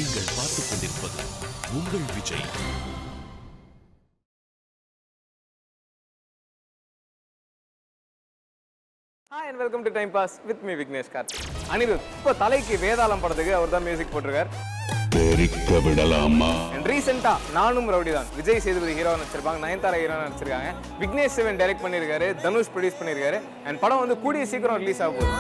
நீங்கள் பார்த்துக் கொண்டிருப்பது உங்கள் Vijay. Hi and welcome to Time Pass with me Vignesh Karthik. Anirudh இப்போ தலைக்கு வேதாளம் படத்துக்கு அவர் தான் மியூசிக் போட்டிருக்கார். தெரிக்க விடலாமா? ரீசெண்டா நானும் ரவுடி தான் விஜய் சேதுபதி ஹீரோவா நடிச்சிருப்பாங்க, நயன்தாரா ஹீரோவா நடிச்சிருக்காங்க, விக்னேஷ் சிவன் டைரக்ட் பண்ணியிருக்காரு, தனுஷ் ப்ரொடியூஸ் பண்ணியிருக்காரு. அண்ட் படம் வந்து கூடிய சீக்கிரம் ரிலீஸ் ஆக போகுது.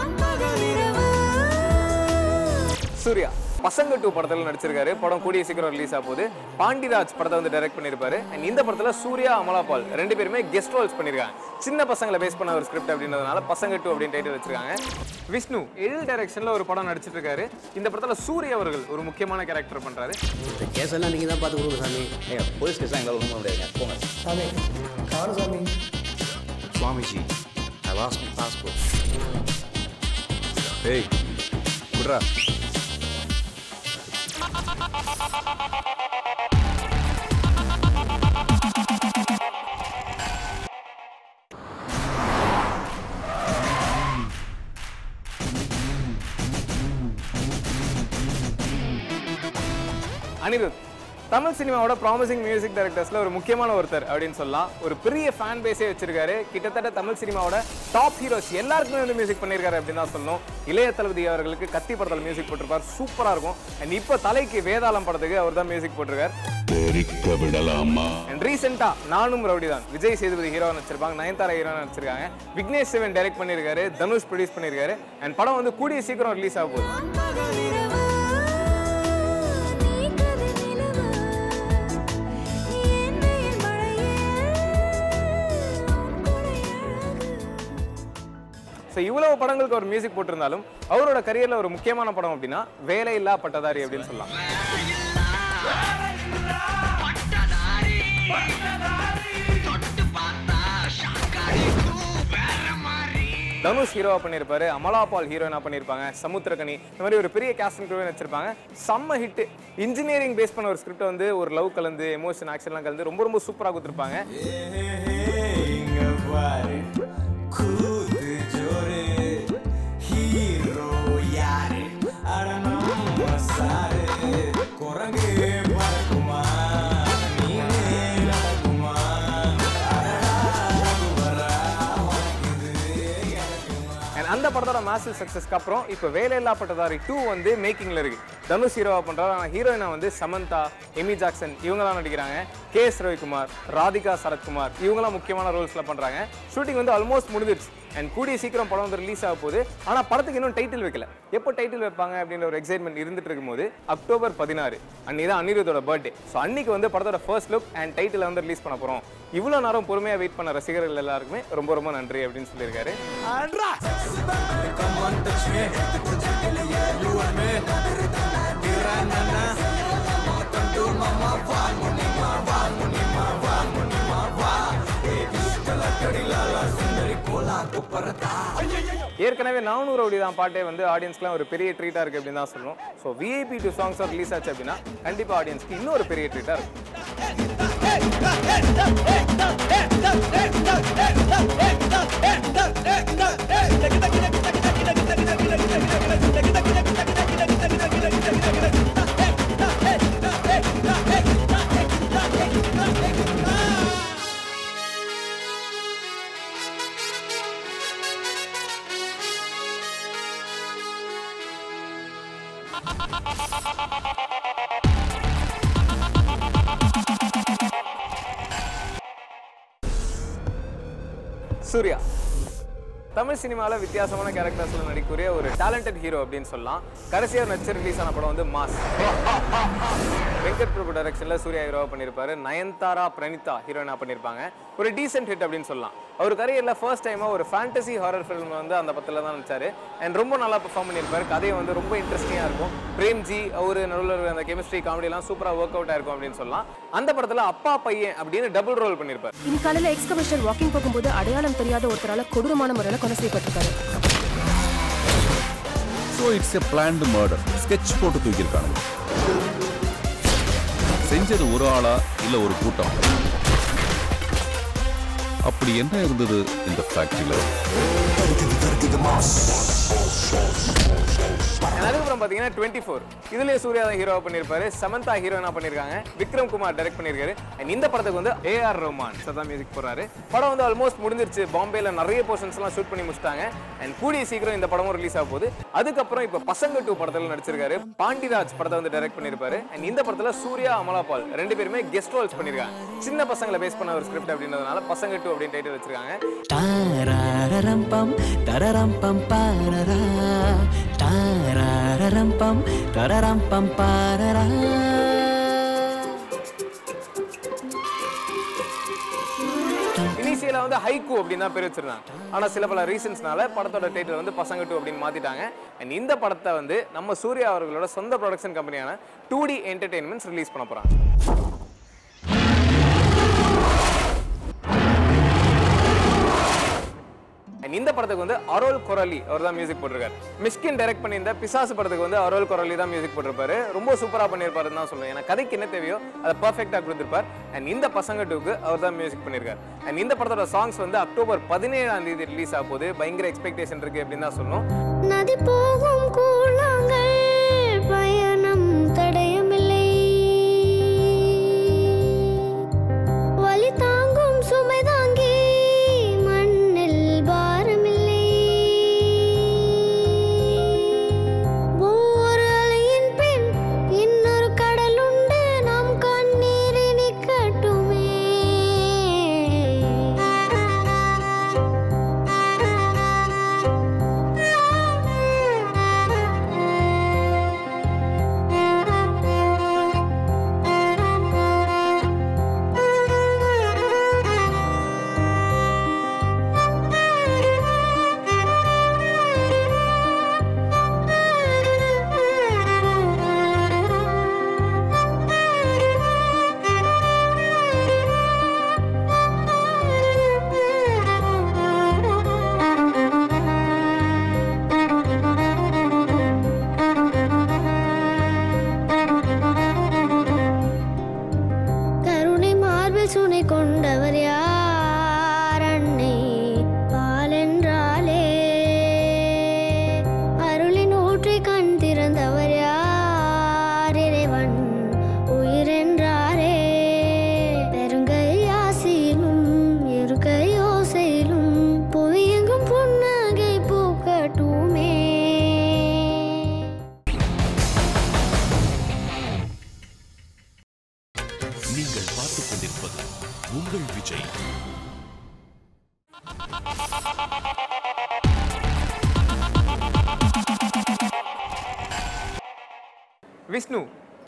சூர்யா பசங்க 2 படத்தில் நடிச்சிருக்காரு. படம் கூடிய சீக்கிரம் ரிலீஸ் ஆக போகுது. பாண்டிராஜ் படத்தை வந்து டைரக்ட் பண்ணியிருப்பாரு. அண்ட் இந்த படத்தில் சூர்யா, அமலா பால் 2 பேருமே கெஸ்ட் ரோல்ஸ் பண்ணியிருக்காங்க. சின்ன பசங்களை பேஸ் பண்ண ஒரு ஸ்கிரிப்ட் அப்படின்றதுனால பசங்க 2 அப்படின்னு டைட்டில் வச்சிருக்காங்க. விஷ்ணு எழில் டைரக்ஷனில் ஒரு படம் நடிச்சிட்டு இருக்காரு. இந்த படத்தில் சூர்யா அவர்கள் ஒரு முக்கியமான கேரக்டர் பண்ணுறாரு. இந்த கேஸ் எல்லாம் நீங்கள் தான் பார்த்து கொடுங்க சாமி. போலீஸ் கேஸ் எங்களால் ஒன்றும் முடியாது. போங்க சாமி. காணும் சாமி. Swamiji, I lost my passport. ஏய் குட்ரா. அனிருத் தமிழ் சினிமாவோட ப்ராமிசிங் மியூசிக் டைரக்டர்ஸ்ல ஒரு முக்கியமான ஒருத்தர் அப்படின்னு சொல்லலாம். ஒரு பெரிய ஃபேன் பேஸே வச்சிருக்காரு. கிட்டத்தட்ட தமிழ் சினிமாவோட டாப் ஹீரோஸ் எல்லாருக்குமே வந்து மியூசிக் பண்ணியிருக்காரு அப்படின்னு தான் சொல்லணும். இளைய தளபதி அவர்களுக்கு கத்தி படத்தில் மியூசிக் போட்டிருப்பார், சூப்பரா இருக்கும். அண்ட் இப்போ தலைக்கு வேதாளம் படத்துக்கு அவர் தான் மியூசிக் போட்டிருக்காரு. தெரிக்க விடலாமா? அண்ட் ரீசெண்டா நானும் ரவுடி தான் விஜய் சேதுபதி ஹீரோவா நடிச்சிருப்பாங்க, நயன்தாரா ஹீரோவா நடிச்சிருக்காங்க, விக்னேஷ் சிவன் டைரக்ட் பண்ணியிருக்காரு, தனுஷ் ப்ரொடியூஸ் பண்ணியிருக்காரு. அண்ட் படம் வந்து கூடிய சீக்கிரம் ரிலீஸ் ஆக போகுது. ஸோ இவ்வளவு படங்களுக்கு ஒரு மியூசிக் போட்டிருந்தாலும் அவரோட கரியர்ல ஒரு முக்கியமான படம் அப்படின்னா வேலையில்லா பட்டதாரி அப்படின்னு சொல்லலாம். தனுஷ் ஹீரோவா பண்ணியிருப்பாரு, அமலா பால் ஹீரோயினா பண்ணியிருப்பாங்க, சமுத்திரகனி, இந்த மாதிரி ஒரு பெரிய கேஸ்டிங் க்ரூவே வச்சிருப்பாங்க. செம்ம ஹிட். இன்ஜினியரிங் பேஸ் பண்ண ஒரு ஸ்கிரிப்ட் வந்து ஒரு லவ் கலந்து எமோஷன் ஆக்ஷன்லாம் கலந்து ரொம்ப ரொம்ப சூப்பராக கொடுத்துருப்பாங்க. அந்த படத்தோட மாசிவ் சக்சஸ்க்கு அப்புறம் இப்போ வேலையில்லா பட்டதாரி 2 வந்து மேக்கிங்ல இருக்கு. தனுஷ் ஹீரோவா பண்றாரு. ஆனால் ஹீரோயினா வந்து சமந்தா, எமி ஜாக்சன் இவங்கெல்லாம் நடிக்கிறாங்க. KS ரவிக்குமார், ராதிகா சரத்குமார் இவங்கெல்லாம் முக்கியமான ரோல்ஸ்ல பண்றாங்க. ஷூட்டிங் வந்து ஆல்மோஸ்ட் முடிஞ்சிருச்சு. அண்ட் கூடிய சீக்கிரம் படம் வந்து ரிலீஸ் ஆக போகுது. ஆனால் படத்துக்கு இன்னும் டைட்டில் வைக்கல. எப்போ டைட்டில் வைப்பாங்க அப்படின்ற ஒரு எக்ஸைட்மெண்ட் இருந்துட்டு இருக்கும்போது அக்டோபர் 16 அன்னைக்கு தான் அனிருத்தோட பர்த்டே. ஸோ அன்னைக்கு வந்து படத்தோட ஃபர்ஸ்ட் லுக் அண்ட் டைட்டில் வந்து ரிலீஸ் பண்ண போறோம். இவ்வளோ நேரம் பொறுமையாக வெயிட் பண்ண ரசிகர்கள் எல்லாருக்குமே ரொம்ப ரொம்ப நன்றி அப்படின்னு சொல்லியிருக்காரு. ஏற்கனவே நானும் ரவுடி தான் பாட்டே வந்து ஆடியன்ஸ்க்குலாம் ஒரு பெரிய ட்ரீட்டா இருக்கு அப்படின்னு தான் சொல்லணும். ஸோ VIP 2 சாங்ஸ் ரிலீஸ் ஆச்சு அப்படின்னா கண்டிப்பா ஆடியன்ஸ்க்கு இன்னும் ஒரு பெரிய ட்ரீட்டா இருக்கும். சூர்யா தமிழ் சினிமாவில் வித்தியாசமான கேரக்டர்ஸ்ல நடிக்கக்கூடிய ஒரு டேலண்டட் ஹீரோ அப்படின்னு சொல்லலாம். கடைசியாக நடிச்சு ரிலீஸ் ஆன படம் வந்து மாஸ். வெங்கட் பிரபு டைரக்ஷன்ல சூர்யா ஹீரோவா பண்ணியிருப்பாரு, நயன்தாரா பிரணிதா ஹீரோயினா பண்ணியிருப்பாங்க. ஒரு டீசென்ட் ஹிட் அப்படின்னு சொல்லலாம். அவர் கரியர்ல ஃபர்ஸ்ட் டைமா ஒரு ஃபேண்டசி ஹாரர் ஃபிலிம் வந்து அந்த படத்தில் தான் நடிச்சாரு. அண்ட் ரொம்ப நல்லா பெர்ஃபார்ம் பண்ணியிருப்பாரு. கதையை வந்து ரொம்ப இன்ட்ரெஸ்டிங்காக இருக்கும். பிரேம்ஜி அவரு நடுவில் அந்த கெமிஸ்ட்ரி காமெடியெல்லாம் சூப்பராக ஒர்க் அவுட் ஆயிருக்கும் அப்படின்னு சொல்லலாம். அந்த படத்தில் அப்பா பையன் அப்படின்னு டபுள் ரோல் பண்ணியிருப்பாரு. இந்த காலையில் எக்ஸ் கமிஷனர் வாக்கிங் போகும்போது அடையாளம் தெரியாத ஒருத்தரால கொடூரமான முறையில் கொலை செய்யப்பட்டிருக்காரு. So it's a planned murder. Sketch போட்டு தூக்கியிருக்காங்க. செஞ்சது ஒரு ஆளா இல்ல ஒரு கூட்டம்? அப்படி என்ன இருந்தது இந்த ஃபேக்டரியில? அதுக்கப்புறம் படம் பாத்தீங்கன்னா 24. இதுலயே சூர்யா தான் ஹீரோவா பண்ணிருப்பாரு, சமந்தா ஹீரோயினா பண்ணிருக்காங்க, விக்ரம் குமார் டைரக்ட் பண்ணிருக்காரு. அண்ட் இந்த படத்துக்கு வந்து ஏஆர் ரஹ்மான் சதா மியூசிக் போறாரு. படம் வந்து ஆல்மோஸ்ட் முடிஞ்சிருச்சு. பாம்பேல நிறைய போர்ஷன்ஸ் எல்லாம் ஷூட் பண்ணி முடிச்சிட்டாங்க. அண்ட் கூடிய சீக்கிரம் இந்த படமும் ரிலீஸ் ஆக போகுது. அதுக்கப்புறம் இப்ப பசங்க 2 படத்துல நடிச்சிருக்காரு. பாண்டிராஜ் படத்தை வந்து டைரக்ட் பண்ணிருப்பாரு. அண்ட் இந்த படத்துல சூர்யா, அமலா பால் 2 பேருமே கெஸ்ட் ரோல்ஸ் பண்ணிருக்காங்க. சின்ன பசங்களை பேஸ் பண்ண ஒரு ஸ்கிரிப்ட் அப்படின்றதுனால பசங்க 2 அப்படின்னு டைட்டில் வச்சிருக்காங்க. இனிஷியலா வந்து ஹைக்கூ அப்படின்னு தான் பேர் வச்சிருந்தாங்க. ஆனா சில பல ரீசன்ஸ்னால படத்தோட டைட்டில் வந்து பசங்க 2 அப்படின்னு மாத்திட்டாங்க. அண்ட் இந்த படத்தை வந்து நம்ம சூர்யா அவர்களோட சொந்த ப்ரொடக்ஷன் கம்பெனியான 2D என்டர்டெயின்மெண்ட்ஸ் ரிலீஸ் பண்ண போறாங்க. இந்த படத்துக்கு வந்து அரோல் கொரலி அவர் தான் மியூசிக் போட்டிருக்காரு. மிஷ்கின் டைரக்ட் பண்ணியிருந்த பிசாசு படத்துக்கு வந்து அரோல் கொரலி தான் மியூசிக் போட்டிருப்பாரு. ரொம்ப சூப்பரா பண்ணியிருப்பாருன்னு தான் சொல்லுவேன். ஏன்னா கதைக்கு என்ன தேவையோ அதை பர்ஃபெக்டா கொடுத்திருப்பார். அண்ட் இந்த பசங்க 2க்கு அவர் தான் மியூசிக் பண்ணியிருக்காரு. அண்ட் இந்த படத்தோட சாங்ஸ் வந்து அக்டோபர் 17ஆம் தேதி ரிலீஸ் ஆக போகுது. பயங்கர எக்ஸ்பெக்டேஷன் இருக்கு அப்படின்னு தான் சொல்லணும். நதி போகும் கூழாங்கள் பயணம் தடயமில்லை, வலி தாங்கும் சுமை தாங்கி சுனை கொண்டவர் யார்? அன்னை பாலென்றாலே அருளின் ஊற்றி கண் திறந்தவர் யார்? இறைவன் உயிரென்றாரே. பெருங்கை ஆசையிலும் இருக்கை யோசையிலும் புவியெங்கும் புன்னகை பூக்கட்டுமே. நீங்கள் பார்த்துக் கொண்டிருப்பது உங்கள் விஜய். விஷ்ணு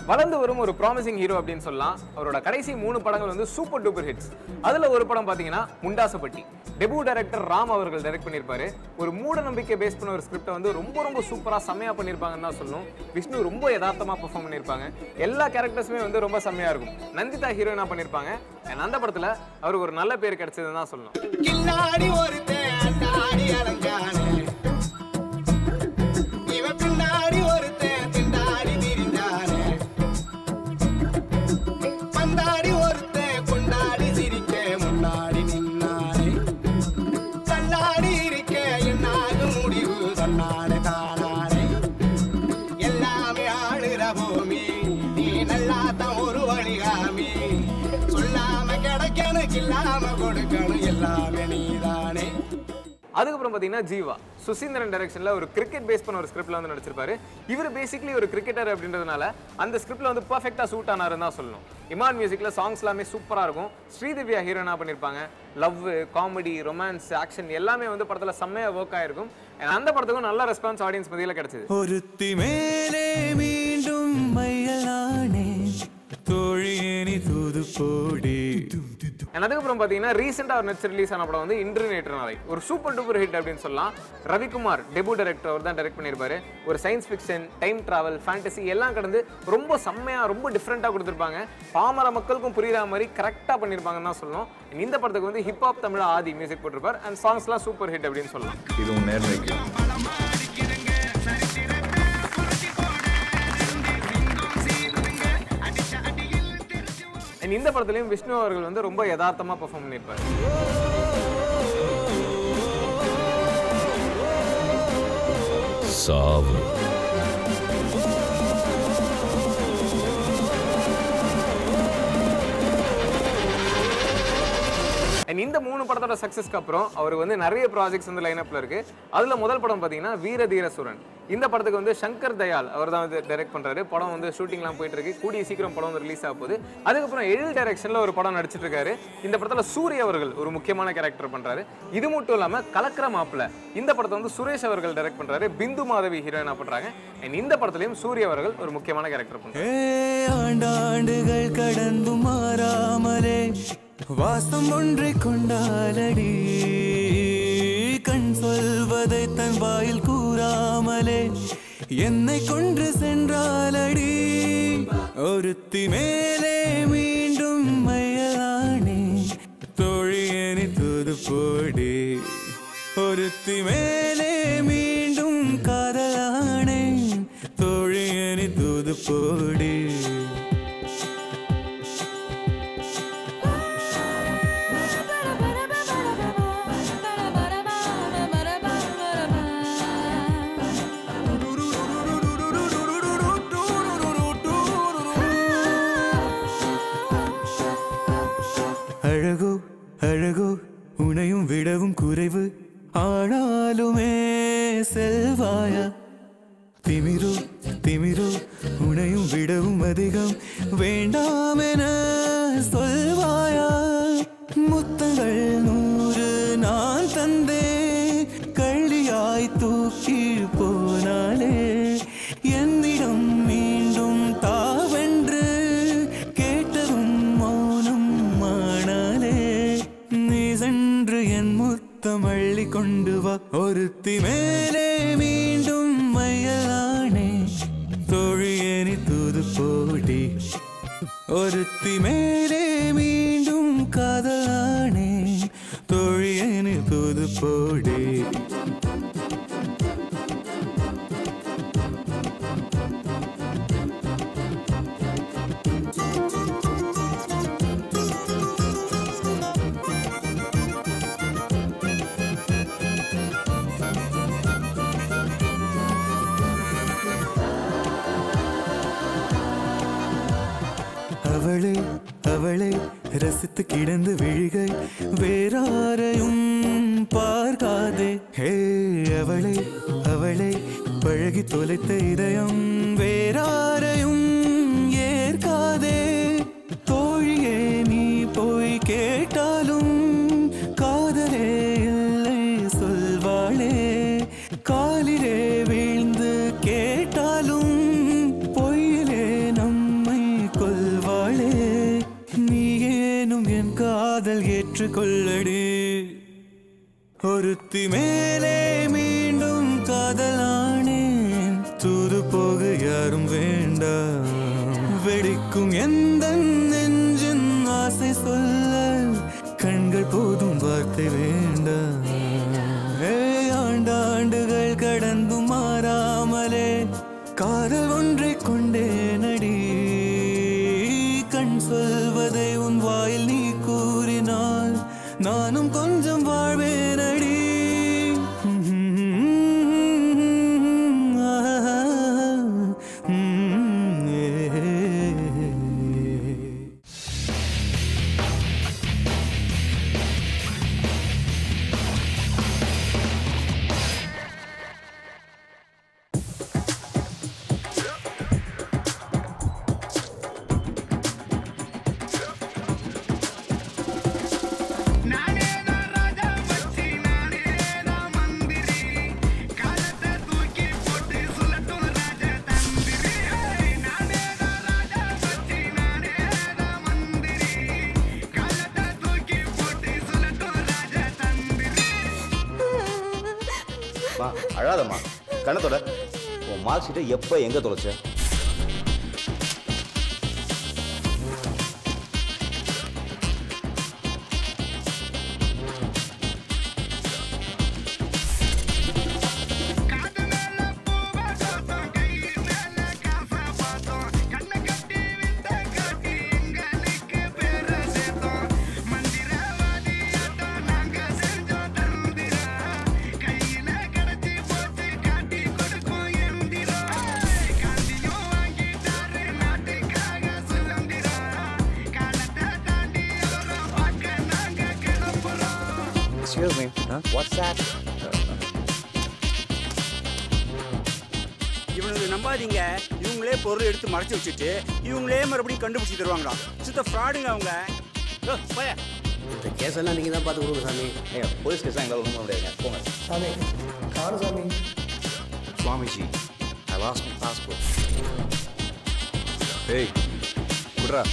வளர்ந்து வரும் ஒரு ப்ராமிசிங் ஹீரோ அப்படின்னு சொல்லலாம். அவரோட கடைசி 3 படங்கள் வந்து சூப்பர் டூப்பர் ஹிட்ஸ். அதுல ஒரு படம் பாத்தீங்கன்னா முண்டாசப்பட்டி. டெபு டைரக்டர் ராம் அவர்கள் டைரக்ட் பண்ணியிருப்பாரு. ஒரு மூட நம்பிக்கை பேஸ் பண்ண ஒரு ஸ்கிரிப்டை வந்து ரொம்ப சூப்பரா செம்மையா பண்ணியிருப்பாங்கன்னு தான் சொல்லணும். விஷ்ணு ரொம்ப யதார்த்தமா பெர்ஃபார்ம் பண்ணியிருப்பாங்க. எல்லா கேரக்டர்ஸுமே வந்து ரொம்ப செம்மையா இருக்கும். நந்திதா ஹீரோயினா பண்ணியிருப்பாங்க. அந்த படத்துல அவருக்கு ஒரு நல்ல பேர் கிடைச்சதுன்னு தான் சொல்லணும். அதுக்கப்புறம் பாத்தீங்கன்னா ஜீவா சுசீந்திரன் டைரக்ஷன்ல ஒரு கிரிக்கெட் பேஸ் பண்ண ஒரு ஸ்கிரிப்ட்ல வந்து நடிச்சிருப்பாரு. இவர் பேசிக்கலி ஒரு கிரிக்கெட்டர் அப்படின்றதுனால அந்த ஸ்கிரிப்ட்ல வந்து பெர்ஃபெக்ட்டா சூட் ஆனாருன்னு தான் சொல்லணும். இமான் மியூசிக்ல சாங்ஸ் எல்லாமே சூப்பரா இருக்கும். ஸ்ரீதிவ்யா ஹீரோயினா பண்ணிருப்பாங்க. லவ், காமெடி, ரொமான்ஸ், ஆக்ஷன் எல்லாமே வந்து படத்துல செம்மையா ஒர்க் ஆயிருக்கும். அந்த படத்துக்கும் நல்ல ரெஸ்பான்ஸ் ஆடியன்ஸ் மத்தியில கிடைச்சது. ஒருத்தி மேலே மீண்டும் மையலானே தோழியேனி தூது போடி. அதுக்கப்புறம் பாத்தீங்கன்னா ரீசெண்டா ஒரு நெட்ஸ் ரிலீஸ் ஆன படம் வந்து இன்டர்நெட் நாளை ஒரு சூப்பர் டூப்பர் ஹிட் அப்படின்னு சொல்லலாம். ரவிக்குமார் டெபு டைரக்டர் அவர் தான் டைரக்ட் பண்ணியிருப்பாரு. ஒரு science fiction, time travel, fantasy எல்லாம் கடந்து ரொம்ப செம்மையா ரொம்ப டிஃப்ரெண்டா கொடுத்துருப்பாங்க. பாமர மக்களுக்கும் புரியுற மாதிரி கரெக்டா பண்ணியிருப்பாங்கன்னு தான் சொல்லணும். இந்த படத்துக்கு வந்து ஹிப்ஹாப் தமிழ் ஆதி மியூசிக் போட்டிருப்பார். அண்ட் சாங்ஸ்லாம் சூப்பர் ஹிட் அப்படின்னு சொல்லலாம். இதுவும் நேர்மைக்கு இந்த படத்துலயும் விஷ்ணு அவர்கள் வந்து ரொம்ப யதார்த்தமா பெர்ஃபார்ம் பண்ணியிருப்பாரு. சாவு இந்த 3 படத்தோட சக்சஸ்க்கு அப்புறம் அவர் வந்து நிறைய ப்ராஜெக்ட்ஸ் வந்து லைனப்ல இருக்கு. அதுல முதல் படம் பாத்தீங்கன்னா வீர தீர சூரன். இந்த படத்துக்கு வந்து சங்கர் தயாள் அவர் தான் வந்து டைரக்ட் பண்றாரு. படம் வந்து ஷூட்டிங்லாம் போயிட்டு இருக்கு. கூடிய சீக்கிரம் படம் வந்து ரிலீஸ் ஆக போகுது. அதுக்கப்புறம் எழில் டைரக்ஷன்ல ஒரு படம் நடிச்சிட்டு இருக்காரு. இந்த படத்துல சூரிய அவர்கள் ஒரு முக்கியமான கேரக்டர் பண்றாரு. இது மட்டும் இல்லாம கலக்கிற மாப்பிள்ள இந்த படத்தை வந்து சுரேஷ் அவர்கள் டைரக்ட் பண்றாரு. பிந்து மாதவி ஹீரோயினா பண்றாங்க. இந்த படத்துலயும் சூரிய அவர்கள் ஒரு முக்கியமான கேரக்டர் பண்றாரு. ஆண்டாண்டுகள் கடந்து மாறாமலே வாசம் ஒன்றை கொண்டாலடி கண் சொல்வதை தன் வாயில் கூறாமலே என்னை கொன்று சென்றாலடி ஒருத்தி மேலே மீண்டும் மையலானே தோழியனி தூது போடி ஒருத்தி மேலே மீண்டும் காதலானே தோழியனி தூது போடி அழகோ அழகோ உனையும் விடவும் குறைவு ஆனாலுமே செல்வாயா திமிரோ திமிரோ உனையும் விடவும் அதிகம் வேண்டாமென சொல்வாயா முத்தங்கள் 100 நான் தந்தே கள்ளியாய் தூக்கி போனாலே என்னிடம் மீண்டும் தாவென்று கேட்டதும் மௌனம் மானாலே நீ சென்று என் முத்தம் அள்ளி கொண்டு வா ஒருத்தி மேலே மீண்டும் மையலானே தோழியனி தூது போடி ஒருத்தி மேலே மீண்டும் காதலானே தோழியனி தூது போடி அவளே அவளை ரசித்து கிடந்து விழிகை வேறாரையும் பார்க்காதே ஹே அவளை அவளை பழகி தொலைத்த இதயம் வேறாரையும் ஏற்காதே தோழியே நீ போய் கேட்டாலும் காதலே இல்லை சொல்வாளே காலிலே வீழ்ந்து கேட்டாலும் பொய்யிலே நம்மை கொள்வாளே நீ ஏனும் என் காதல் ஏற்றுக்கொள்ளடி ஒருத்தி மேலே மீண்டும் காதலானேன் தூது போக யாரும் வேண்டாம் வெடிக்கும் எந்த நெஞ்சின் ஆசை சொல்ல கண்கள் போதும் வார்த்தை வேண்டாம் ஆண்டாண்டுகள் கடந்து மாறாமலே காதல் ஒன்றை கொண்டே நடி கண் சொல்வதை உன் வாயில் நீ கூறினால் நானும் கொஞ்சம் வாழ்வேனடி அழாதம்மா கணத்தோட உன் மார்க் ஷீட்டை எப்போ எங்கே தொலைச்ச Excuse me. What's that? இவனுக்கு நம்பாதீங்க. இவங்களே பொருள் எடுத்து மறைச்சு வச்சுட்டு இவங்களே மறுபடியும் கண்டுபிடிச்சி தருவாங்களா? சுத்த ஃப்ராடுங்க அவங்க. போய இந்த கேஸ் எல்லாம் நீங்க தான் பார்த்து கொடுங்க சாமி. போலீஸ் கேஸ் எங்களால் ஒன்றும் முடியாதுங்க. போங்க. சாமி காணும் சாமி. Swamiji, I lost my passport. ஏய் குட்ரா.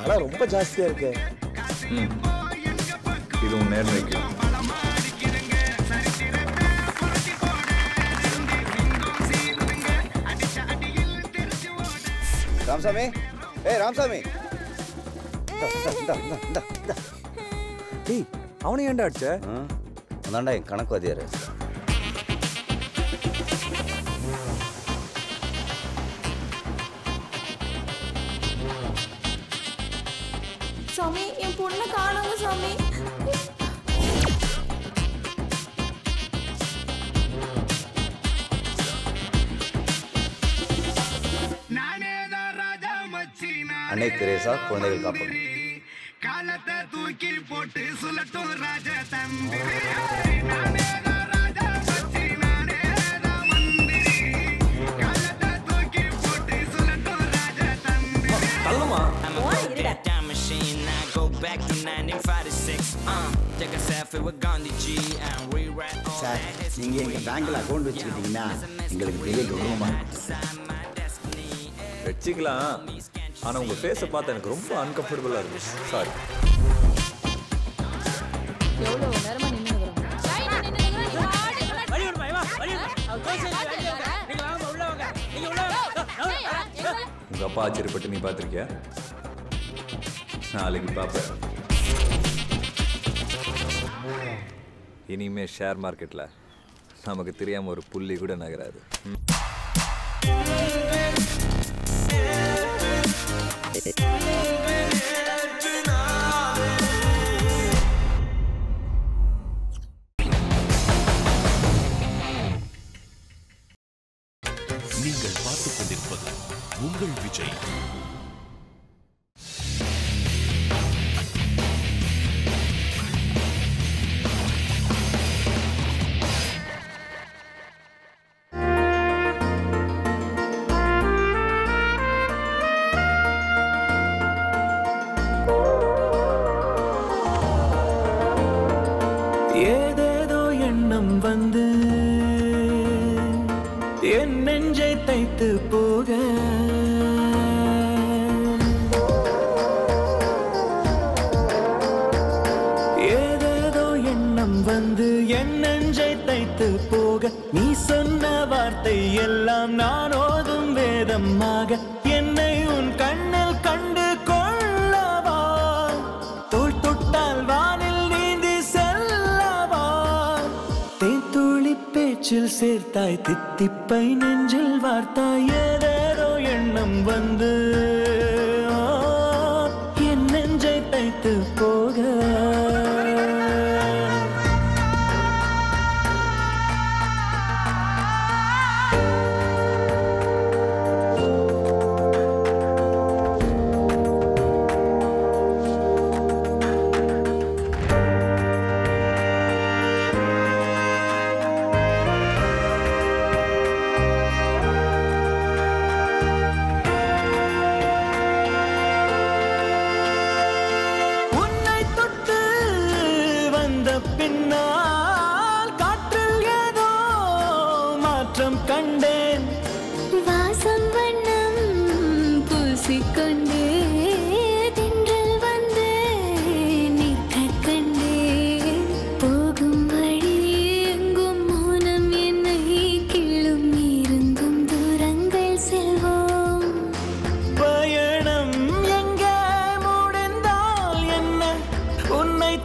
ஆனால் ரொம்ப ஜாஸ்தியாக இருக்கு. இது உன் நேர்மைக்கு. ராமசாமி, ஏய் ராமசாமி. டேய் அவனை ஏன்டா அடிச்ச? அதான்டா என் கணக்கு வாத்தியாரு. சாமி என் பொண்ணை காணுங்க சாமி. அன்னை தெரேசா குழந்தைகள் காப்பகம். காலத்தை தூக்கி போட்டு சொல்லட்டும் ராஜ தம்பி. சார் நீங்க எங்க பேங்க்ல அக்கௌண்ட் வச்சுக்கிட்டீங்கன்னா எங்களுக்கு பெரிய கௌரவமா வச்சுக்கலாம். ஆனால் உங்கள் ஃபேஸை பார்த்து எனக்கு ரொம்ப அன்கம்ஃபர்டபுளாக இருக்கு. சாரி. எவ்வளோ நேரமா நின்று உங்கள் அப்பா ஆச்சரியப்பட்டு நீ பார்த்துருக்கியா? நாளைக்கு பார்ப்பேன். இனிமே ஷேர் மார்க்கெட்டில் நமக்கு தெரியாமல் ஒரு புள்ளி கூட நகராது. நீங்கள் பார்த்துக் கொண்டிருப்பது உங்கள் விஜய். ஏதேதோ எண்ணம் வந்து என் நெஞ்சை தைத்து போக ஏதேதோ எண்ணம் வந்து என் நெஞ்சை தைத்து போக நீ சொன்ன வார்த்தை எல்லாம் நான் ஓதும் வேதமாக என்னை உன் கண்ணில் கண்டு கொள்ளவா தோள் தொட்டால் வானில் நீந்தி செல்லவா தேன்துளி பேச்சில் சேர்த்தாய் தித்திப்பை நெஞ்சில் வார்த்தாய் ஏதேதோ எண்ணம் வந்து என் நெஞ்சை தைத்து போக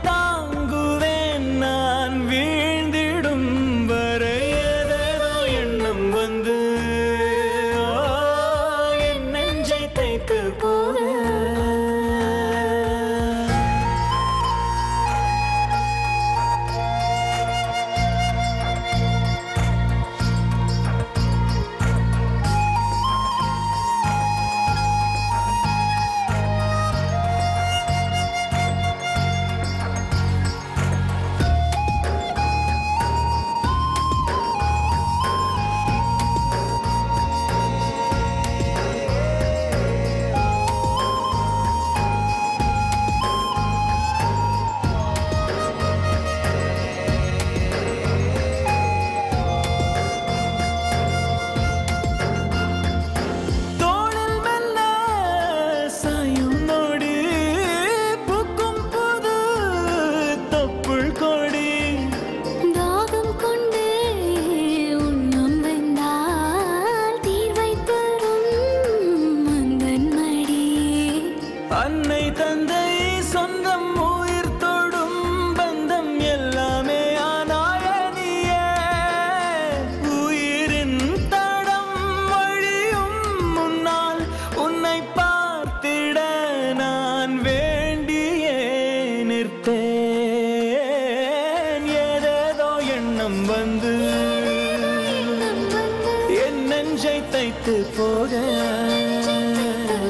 தாங்குவேன் நான் வீழ்ந்திடும்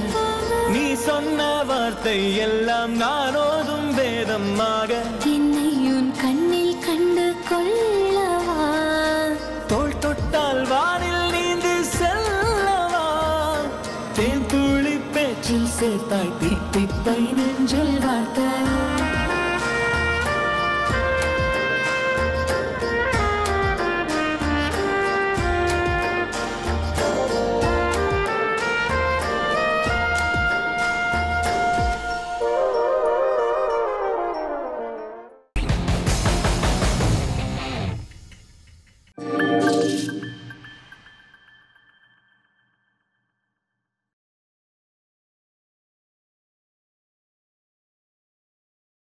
போக நீ சொன்ன வார்த்தை எல்லாம் நான் ஓதும் வேதமாக என்னை உன் கண்ணில் கண்டு கொள்ளவா தோள் தொட்டால் வானில் நீந்து செல்லவா தேன் துளி பேச்சில் சேர்த்தாய் தித்திப்பை நெஞ்சில் வார்த்தை